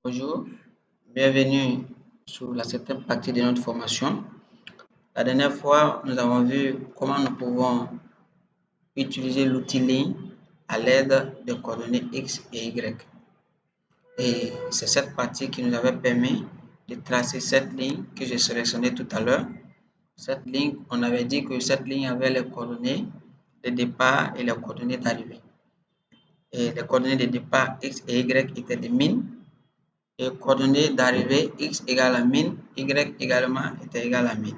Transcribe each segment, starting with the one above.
Bonjour, bienvenue sur la septième partie de notre formation. La dernière fois, nous avons vu comment nous pouvons utiliser l'outil ligne à l'aide de coordonnées X et Y. Et c'est cette partie qui nous avait permis de tracer cette ligne que j'ai sélectionnée tout à l'heure. Cette ligne, on avait dit que cette ligne avait les coordonnées de départ et les coordonnées d'arrivée. Et les coordonnées de départ X et Y étaient des min. Et coordonnées d'arrivée x égale à min, y également était égal à min.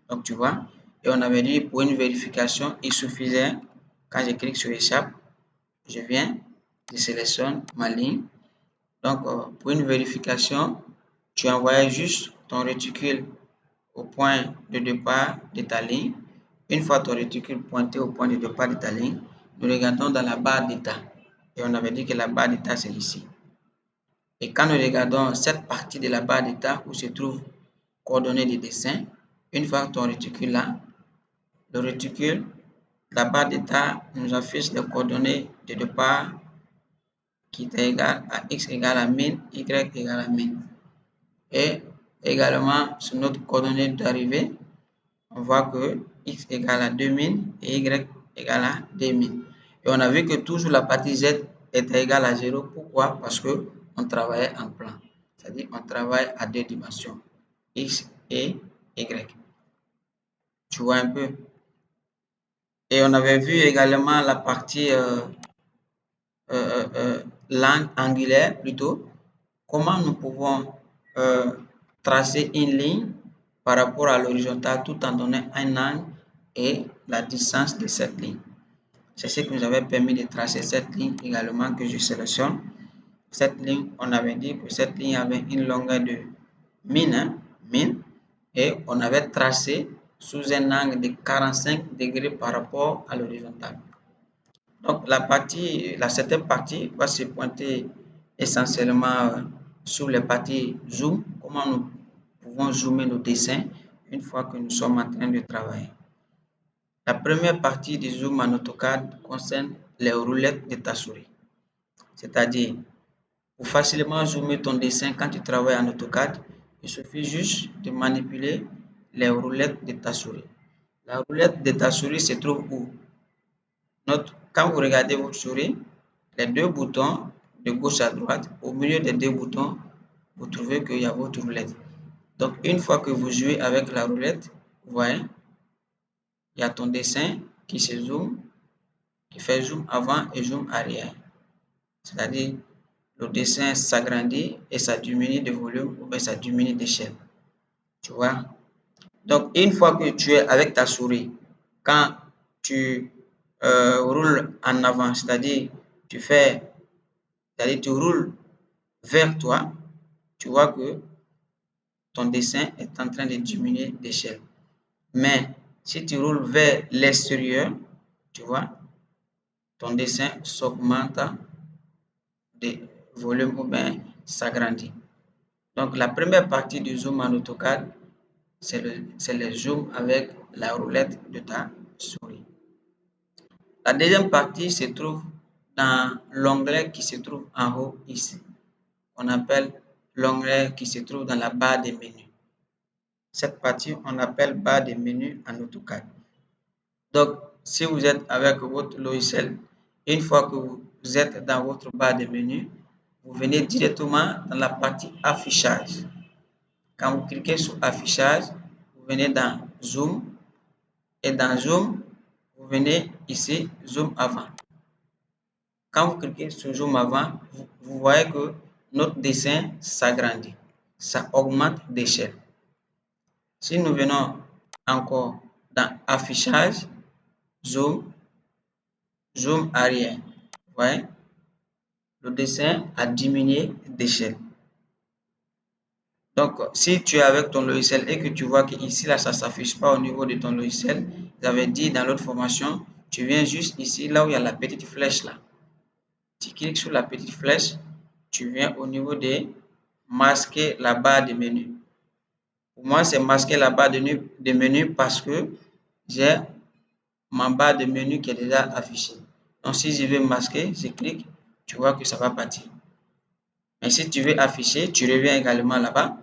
Donc tu vois, et on avait dit pour une vérification, il suffisait, quand je clique sur échappe, je viens, je sélectionne ma ligne. Donc pour une vérification, tu envoyais juste ton réticule au point de départ de ta ligne. Une fois ton réticule pointé au point de départ de ta ligne, nous regardons dans la barre d'état. Et on avait dit que la barre d'état c'est ici. Et quand nous regardons cette partie de la barre d'état où se trouvent coordonnées de dessin, une fois ton réticule là, le réticule, la barre d'état nous affiche les coordonnées de départ qui est égal à x égale à min, y égale à min. Et également sur notre coordonnée d'arrivée, on voit que x égale à 2000 et y égale à 2000. Et on a vu que toujours la partie z était égale à 0. Pourquoi? Parce que on travaillait en plan. C'est-à-dire on travaille à deux dimensions, x et y. Tu vois un peu? Et on avait vu également la partie langue angulaire plutôt. Comment nous pouvons tracer une ligne par rapport à l'horizontale tout en donnant un angle et la distance de cette ligne. C'est ce qui nous avait permis de tracer cette ligne également que je sélectionne. Cette ligne, on avait dit que cette ligne avait une longueur de min, et on avait tracé sous un angle de 45 degrés par rapport à l'horizontale. Donc la septième partie va se pointer essentiellement sur les parties zoom, comment nous pouvons zoomer nos dessins une fois que nous sommes en train de travailler. La première partie du zoom en AutoCAD concerne les roulettes de ta souris. C'est-à-dire, pour facilement zoomer ton dessin quand tu travailles en AutoCAD, il suffit juste de manipuler les roulettes de ta souris. La roulette de ta souris se trouve où? Quand vous regardez votre souris, les deux boutons de gauche à droite, au milieu des deux boutons, vous trouvez qu'il y a votre roulette. Donc, une fois que vous jouez avec la roulette, vous voyez, il y a ton dessin qui se zoome, qui fait zoom avant et zoom arrière. C'est-à-dire, le dessin s'agrandit et ça diminue de volume ou bien ça diminue d'échelle. Tu vois? Donc, une fois que tu es avec ta souris, quand tu roules en avant, c'est-à-dire tu roules vers toi, tu vois que ton dessin est en train de diminuer d'échelle. Mais si tu roules vers l'extérieur, tu vois, ton dessin s'augmente de volume ou bien s'agrandit. Donc, la première partie du zoom en AutoCAD, c'est le zoom avec la roulette de ta souris. La deuxième partie se trouve dans l'onglet qui se trouve en haut ici. On appelle l'onglet qui se trouve dans la barre des menus. Cette partie, on appelle barre des menus en AutoCAD. Donc, si vous êtes avec votre logiciel, une fois que vous êtes dans votre barre des menus, vous venez directement dans la partie affichage. Quand vous cliquez sur affichage, vous venez dans zoom et dans zoom, vous venez ici zoom avant. Quand vous cliquez sur zoom avant, vous voyez que notre dessin s'agrandit, ça augmente d'échelle. Si nous venons encore dans affichage, zoom, zoom arrière, vous voyez, le dessin a diminué d'échelle. Donc, si tu es avec ton logiciel et que tu vois qu'ici, là, ça ne s'affiche pas au niveau de ton logiciel, j'avais dit dans l'autre formation, tu viens juste ici, là où il y a la petite flèche là. Tu cliques sur la petite flèche, tu viens au niveau de masquer la barre de menu. Pour moi, c'est masquer la barre de menu parce que j'ai ma barre de menu qui est déjà affichée. Donc, si je veux masquer, je clique, tu vois que ça va partir. Mais si tu veux afficher, tu reviens également là-bas.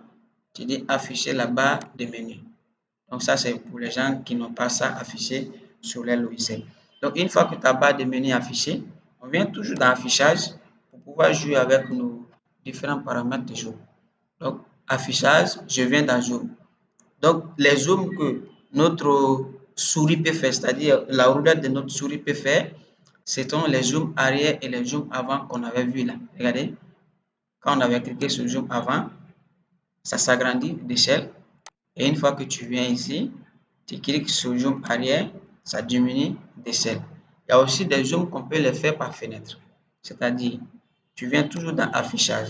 Tu dis afficher la barre de menu. Donc ça, c'est pour les gens qui n'ont pas ça affiché sur les logiciels. Donc une fois que ta barre de menu est affichée, on vient toujours dans affichage pour pouvoir jouer avec nos différents paramètres de zoom. Donc affichage, je viens dans zoom. Donc les zooms que notre souris peut faire, c'est-à-dire la roulette de notre souris peut faire, ce sont les zooms arrière et les zooms avant qu'on avait vu là. Regardez, quand on avait cliqué sur zoom avant, ça s'agrandit d'échelle. Et une fois que tu viens ici, tu cliques sur zoom arrière, ça diminue d'échelle. Il y a aussi des zooms qu'on peut les faire par fenêtre. C'est-à-dire, tu viens toujours dans affichage,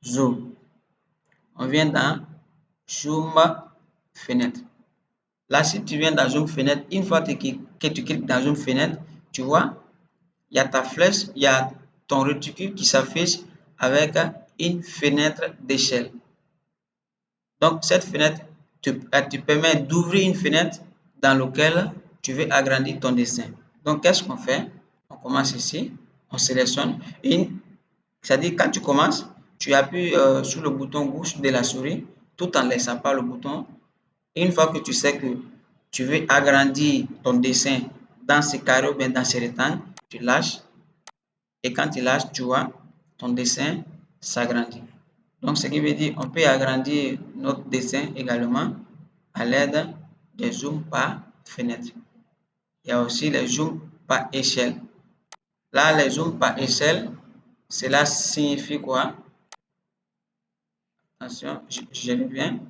zoom. On vient dans zoom fenêtre. Là, si tu viens dans zoom fenêtre, une fois que tu cliques dans zoom fenêtre, tu vois, il y a ta flèche, il y a ton réticule qui s'affiche avec une fenêtre d'échelle. Donc, cette fenêtre te permet d'ouvrir une fenêtre dans laquelle tu veux agrandir ton dessin. Donc, qu'est-ce qu'on fait? On commence ici, on sélectionne une. C'est-à-dire, quand tu commences, tu appuies sur le bouton gauche de la souris tout en laissant pas le bouton. Et une fois que tu sais que tu veux agrandir ton dessin dans ce carré ou bien dans ce rectangle, tu lâches. Et quand tu lâches, tu vois, ton dessin s'agrandit. Donc, ce qui veut dire qu'on peut agrandir notre dessin également à l'aide des zooms par fenêtre. Il y a aussi les zooms par échelle. Là, les zooms par échelle, cela signifie quoi? Attention, je reviens.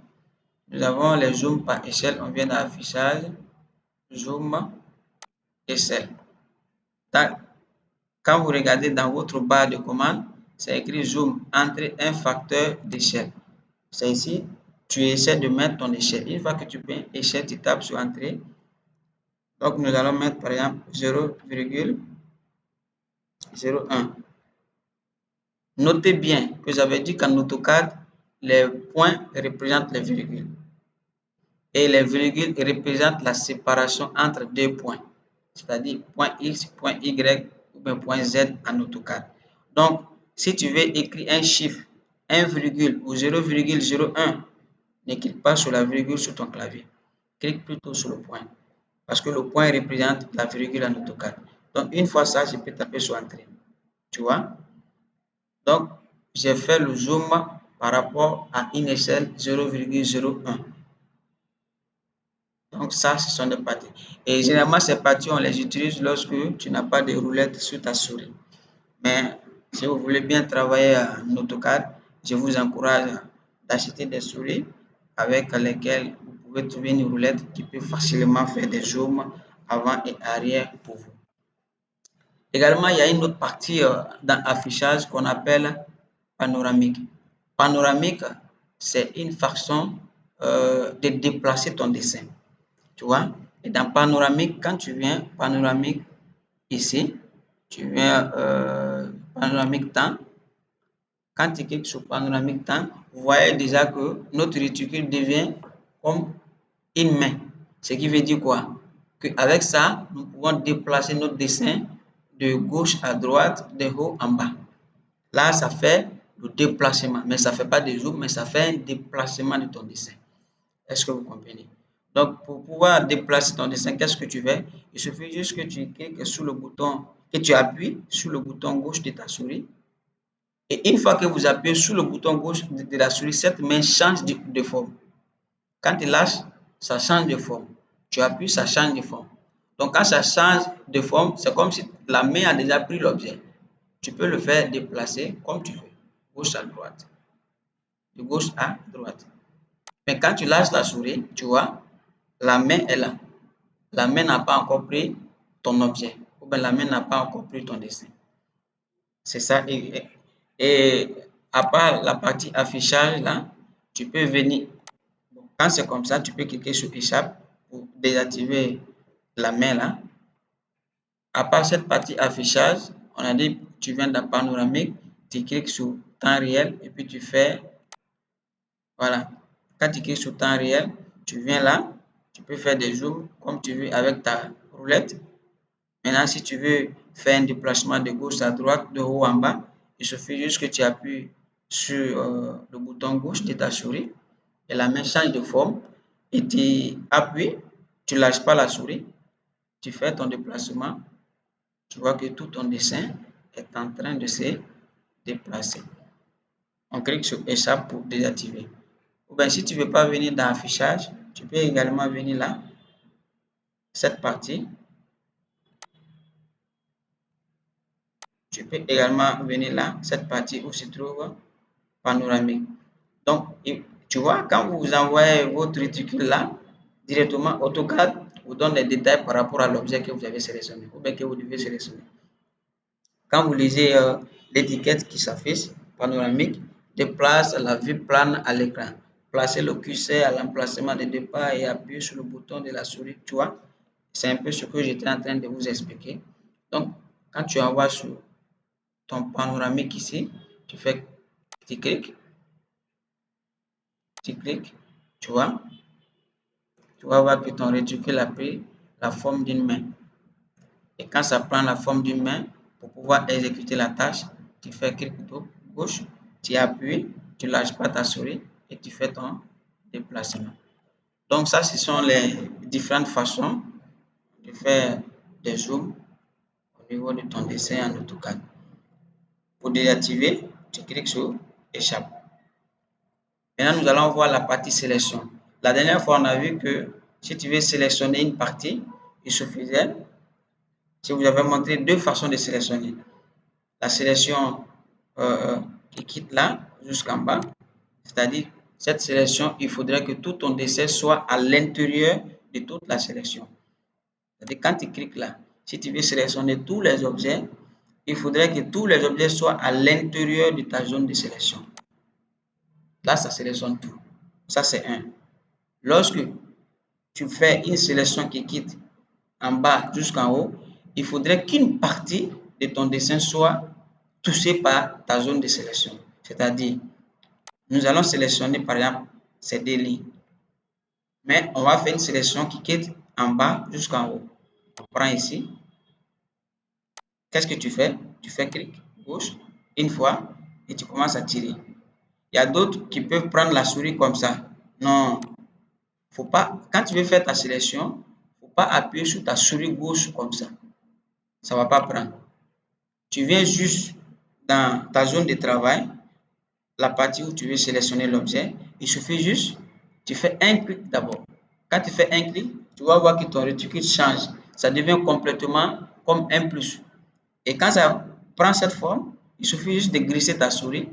Nous avons les zooms par échelle. On vient d'affichage, zoom, échelle. Quand vous regardez dans votre barre de commande, c'est écrit zoom entre un facteur d'échelle. C'est ici, tu essaies de mettre ton échelle. Une fois que tu mets échelle, tu tapes sur entrée. Donc, nous allons mettre par exemple 0,01. Notez bien que j'avais dit qu'en AutoCAD, les points représentent les virgules. Et les virgules représentent la séparation entre deux points. C'est-à-dire point X, point Y ou bien point Z en AutoCAD. Donc, si tu veux écrire un chiffre, 1 virgule ou 0,01, ne clique pas sur la virgule sur ton clavier. Clique plutôt sur le point. Parce que le point représente la virgule en AutoCAD. Donc, une fois ça, je peux taper sur Entrée. Tu vois? Donc, j'ai fait le zoom par rapport à une échelle 0,01. Donc, ça, ce sont des parties. Et généralement, ces parties, on les utilise lorsque tu n'as pas de roulette sur ta souris. Mais si vous voulez bien travailler en AutoCAD, je vous encourage d'acheter des souris avec lesquelles vous pouvez trouver une roulette qui peut facilement faire des zooms avant et arrière pour vous. Également, il y a une autre partie dans l'affichage qu'on appelle panoramique. Panoramique, c'est une façon de déplacer ton dessin. Tu vois? Et dans panoramique, quand tu viens, panoramique ici, tu viens panoramique temps. Quand tu cliques sur panoramique temps, vous voyez déjà que notre réticule devient comme une main. Ce qui veut dire quoi? Qu'avec ça, nous pouvons déplacer notre dessin de gauche à droite, de haut en bas. Là, ça fait le déplacement, mais ça ne fait pas de zoom, mais ça fait un déplacement de ton dessin. Est-ce que vous comprenez? Donc, pour pouvoir déplacer ton dessin, qu'est-ce que tu fais? Il suffit juste que tu cliques sur le bouton, que tu appuies sur le bouton gauche de ta souris. Et une fois que vous appuyez sur le bouton gauche de la souris, cette main change de forme. Quand tu lâches, ça change de forme. Tu appuies, ça change de forme. Donc, quand ça change de forme, c'est comme si la main a déjà pris l'objet. Tu peux le faire déplacer comme tu veux, gauche à droite, de gauche à droite. Mais quand tu lâches la souris, tu vois, la main est là. La main n'a pas encore pris ton objet, ou bien la main n'a pas encore pris ton dessin. C'est ça. Et à part la partie affichage, là, tu peux venir. Quand c'est comme ça, tu peux cliquer sur échappe pour désactiver la main là. À part cette partie affichage, on a dit tu viens dans panoramique, tu cliques sur temps réel et puis tu fais, voilà. Quand tu cliques sur temps réel, tu viens là, tu peux faire des zooms comme tu veux avec ta roulette. Maintenant, si tu veux faire un déplacement de gauche à droite, de haut en bas, Il suffit juste que tu appuies sur le bouton gauche de ta souris et la main change de forme et tu appuies, tu ne lâches pas la souris, tu fais ton déplacement, tu vois que tout ton dessin est en train de se déplacer. On clique sur échappe pour désactiver. Ou bien si tu ne veux pas venir dans affichage, tu peux également venir là, cette partie. Tu peux également venir là, cette partie où se trouve panoramique. Donc, tu vois, quand vous envoyez votre réticule là, directement AutoCAD vous donne les détails par rapport à l'objet que vous avez sélectionné ou bien que vous devez sélectionner. Quand vous lisez l'étiquette qui s'affiche, panoramique, déplace la vue plane à l'écran. Placez le curseur à l'emplacement de départ et appuyez sur le bouton de la souris. Tu vois, c'est un peu ce que j'étais en train de vous expliquer. Donc, quand tu envoies sur ton panoramique ici, tu fais, tu cliques, tu vois, tu vas voir que ton réticule a pris la forme d'une main. Et quand ça prend la forme d'une main, pour pouvoir exécuter la tâche, tu fais clic gauche, tu appuies, tu ne lâches pas ta souris et tu fais ton déplacement. Donc ça, ce sont les différentes façons de faire des zooms au niveau de ton dessin en AutoCAD. Pour désactiver, tu cliques sur échappe. Maintenant, nous allons voir la partie sélection. La dernière fois, on a vu que si tu veux sélectionner une partie, il suffisait, si vous avez montré deux façons de sélectionner. La sélection qui quitte là jusqu'en bas, c'est-à-dire cette sélection, il faudrait que tout ton dessin soit à l'intérieur de toute la sélection. C'est-à-dire quand tu cliques là, si tu veux sélectionner tous les objets, il faudrait que tous les objets soient à l'intérieur de ta zone de sélection. Là, ça sélectionne tout. Ça, c'est un. Lorsque tu fais une sélection qui quitte en bas jusqu'en haut, il faudrait qu'une partie de ton dessin soit touchée par ta zone de sélection. C'est-à-dire, nous allons sélectionner par exemple ces deux lignes. Mais on va faire une sélection qui quitte en bas jusqu'en haut. On prend ici. Qu'est-ce que tu fais? Tu fais clic gauche une fois et tu commences à tirer. Il y a d'autres qui peuvent prendre la souris comme ça. Non, faut pas. Quand tu veux faire ta sélection, faut pas appuyer sur ta souris gauche comme ça. Ça va pas prendre. Tu viens juste dans ta zone de travail, la partie où tu veux sélectionner l'objet. Il suffit juste, tu fais un clic d'abord. Quand tu fais un clic, tu vas voir que ton réticule change. Ça devient complètement comme un plus. Et quand ça prend cette forme, il suffit juste de glisser ta souris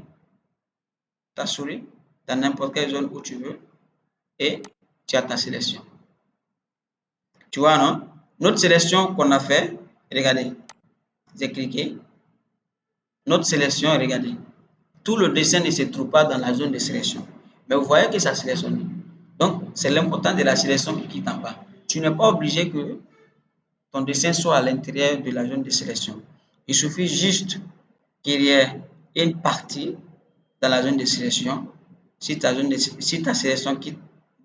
dans n'importe quelle zone où tu veux et tu as ta sélection. Tu vois, non? Notre sélection qu'on a fait, regardez, j'ai cliqué. Notre sélection, regardez, tout le dessin ne se trouve pas dans la zone de sélection. Mais vous voyez que ça sélectionne. Donc, c'est l'important de la sélection qui quitte en bas. Tu n'es pas obligé que ton dessin soit à l'intérieur de la zone de sélection. Il suffit juste qu'il y ait une partie dans la zone de sélection. Si ta sélection quitte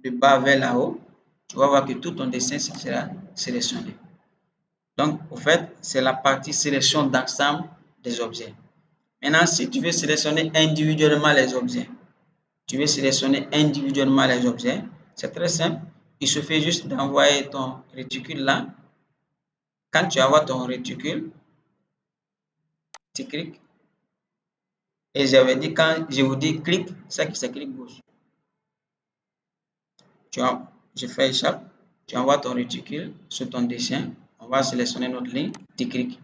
de bas vers là-haut, tu vas voir que tout ton dessin sera sélectionné. Donc, au fait, c'est la partie sélection d'ensemble des objets. Maintenant, si tu veux sélectionner individuellement les objets, c'est très simple. Il suffit juste d'envoyer ton réticule là. Quand tu envoies ton réticule, tu cliques. Et j'avais dit, quand je vous dis clic, c'est clic gauche. Je fais échappe. Tu envoies ton réticule sur ton dessin. On va sélectionner notre ligne. Tu cliques.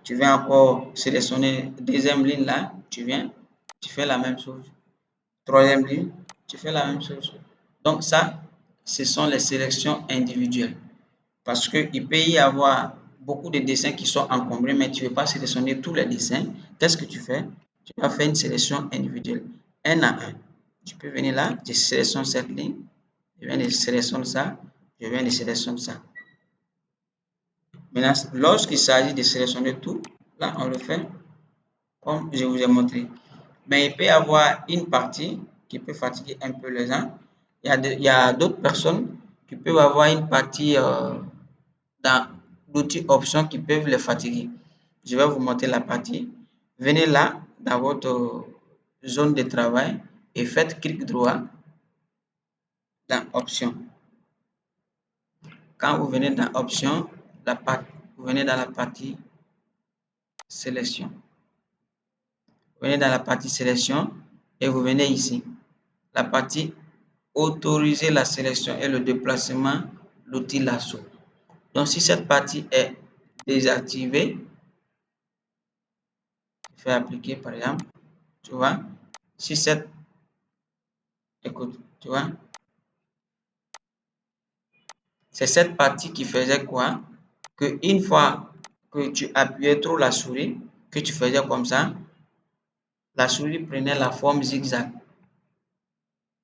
Tu viens encore sélectionner deuxième ligne là. Tu viens. Tu fais la même chose. Troisième ligne. Tu fais la même chose. Donc ça, ce sont les sélections individuelles. Parce qu'il peut y avoir beaucoup de dessins qui sont encombrés, mais tu ne veux pas sélectionner tous les dessins. Qu'est-ce que tu fais? Tu vas faire une sélection individuelle, un à un. Tu peux venir là, tu sélectionnes cette ligne, je viens de sélectionner ça, je viens de sélectionner ça. Maintenant, lorsqu'il s'agit de sélectionner tout, là, on le fait comme je vous ai montré. Mais il peut y avoir une partie qui peut fatiguer un peu les gens. Il y a d'autres personnes qui peuvent avoir une partie dans l'outil options qui peuvent les fatiguer. Je vais vous montrer la partie venez là dans votre zone de travail et faites clic droit dans Options. Quand vous venez dans Options, vous venez dans la partie Sélection. Vous venez dans la partie Sélection et vous venez ici. La partie Autoriser la sélection et le déplacement, l'outil lasso. Donc, si cette partie est désactivée, je vais appliquer par exemple, tu vois, si cette, écoute, tu vois, c'est cette partie qui faisait quoi? Que une fois que tu appuyais trop la souris, que tu faisais comme ça, la souris prenait la forme zigzag.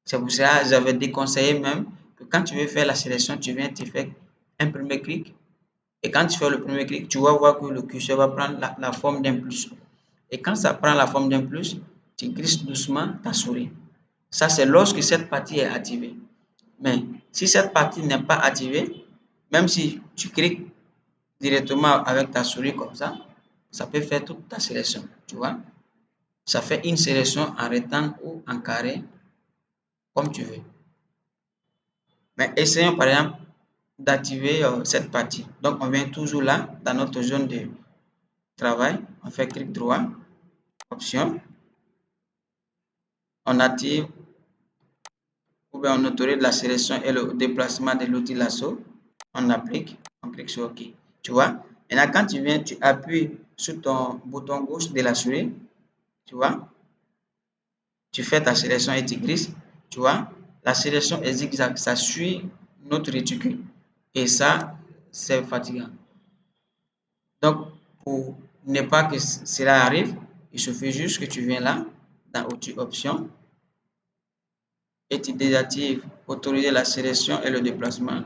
C'est pour ça que j'avais déconseillé même que quand tu veux faire la sélection, tu viens, tu fais un premier clic. Et quand tu fais le premier clic, tu vas voir que le curseur va prendre la forme d'un plus. Et quand ça prend la forme d'un plus, tu glisses doucement ta souris. Ça, c'est lorsque cette partie est activée. Mais si cette partie n'est pas activée, même si tu cliques directement avec ta souris comme ça peut faire toute ta sélection. Tu vois, ça fait une sélection en rectangle ou en carré, comme tu veux. Mais essayons par exemple d'activer cette partie. Donc, on vient toujours là, dans notre zone de travail. On fait clic droit, Option. On active ou bien on autorise la sélection et le déplacement de l'outil lasso. On applique, on clique sur OK. Tu vois, maintenant quand tu viens, tu appuies sur ton bouton gauche de la souris. Tu vois, tu fais ta sélection et tu glisses. Tu vois, la sélection est zigzag, ça suit notre réticule. Et ça, c'est fatigant. Donc, pour ne pas que cela arrive, il suffit juste que tu viens là, dans Outils Options, et tu désactives Autoriser la sélection et le déplacement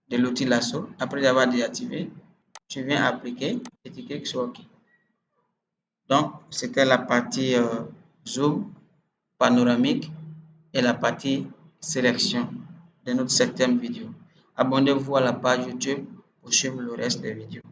de l'outil lasso. Après avoir désactivé, tu viens appliquer et tu cliques sur OK. Donc, c'était la partie zoom panoramique et la partie sélection de notre septième vidéo. Abonnez-vous à la page YouTube pour suivre le reste des vidéos.